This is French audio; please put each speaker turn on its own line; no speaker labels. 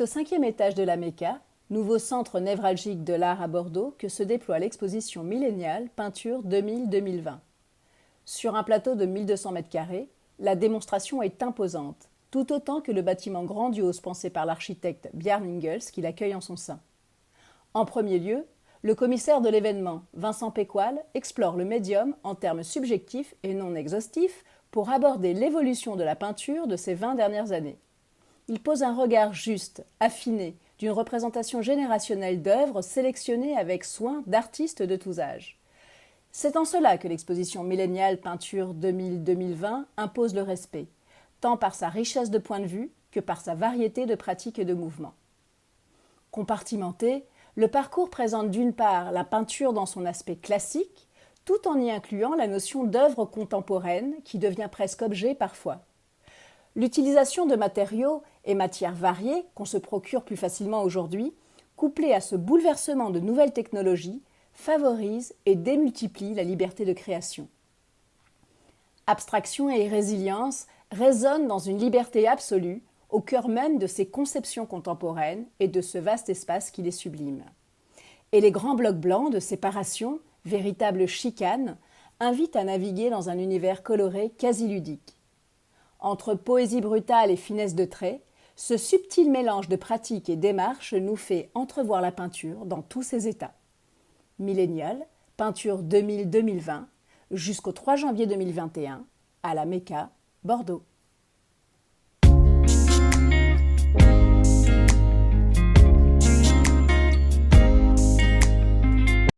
C'est au 5e étage de la Mecca, nouveau centre névralgique de l'art à Bordeaux, que se déploie l'exposition milléniale Peinture 2000-2020. Sur un plateau de 1200 m², la démonstration est imposante, tout autant que le bâtiment grandiose pensé par l'architecte Bjarne Ingels qui l'accueille en son sein. En premier lieu, le commissaire de l'événement, Vincent Pécoile, explore le médium en termes subjectifs et non exhaustifs pour aborder l'évolution de la peinture de ces 20 dernières années. Il pose un regard juste, affiné, d'une représentation générationnelle d'œuvres sélectionnées avec soin d'artistes de tous âges. C'est en cela que l'exposition milléniale Peinture 2000-2020 impose le respect, tant par sa richesse de points de vue que par sa variété de pratiques et de mouvements. Compartimenté, le parcours présente d'une part la peinture dans son aspect classique, tout en y incluant la notion d'œuvre contemporaine qui devient presque objet parfois. L'utilisation de matériaux et matières variées qu'on se procure plus facilement aujourd'hui, couplée à ce bouleversement de nouvelles technologies, favorise et démultiplie la liberté de création. Abstraction et résilience résonnent dans une liberté absolue, au cœur même de ces conceptions contemporaines et de ce vaste espace qui les sublime. Et les grands blocs blancs de séparation, véritables chicanes, invitent à naviguer dans un univers coloré quasi ludique. Entre poésie brutale et finesse de trait, ce subtil mélange de pratique et démarche nous fait entrevoir la peinture dans tous ses états. Millénial, Peinture 2000-2020, jusqu'au 3 janvier 2021, à la Mecca, Bordeaux.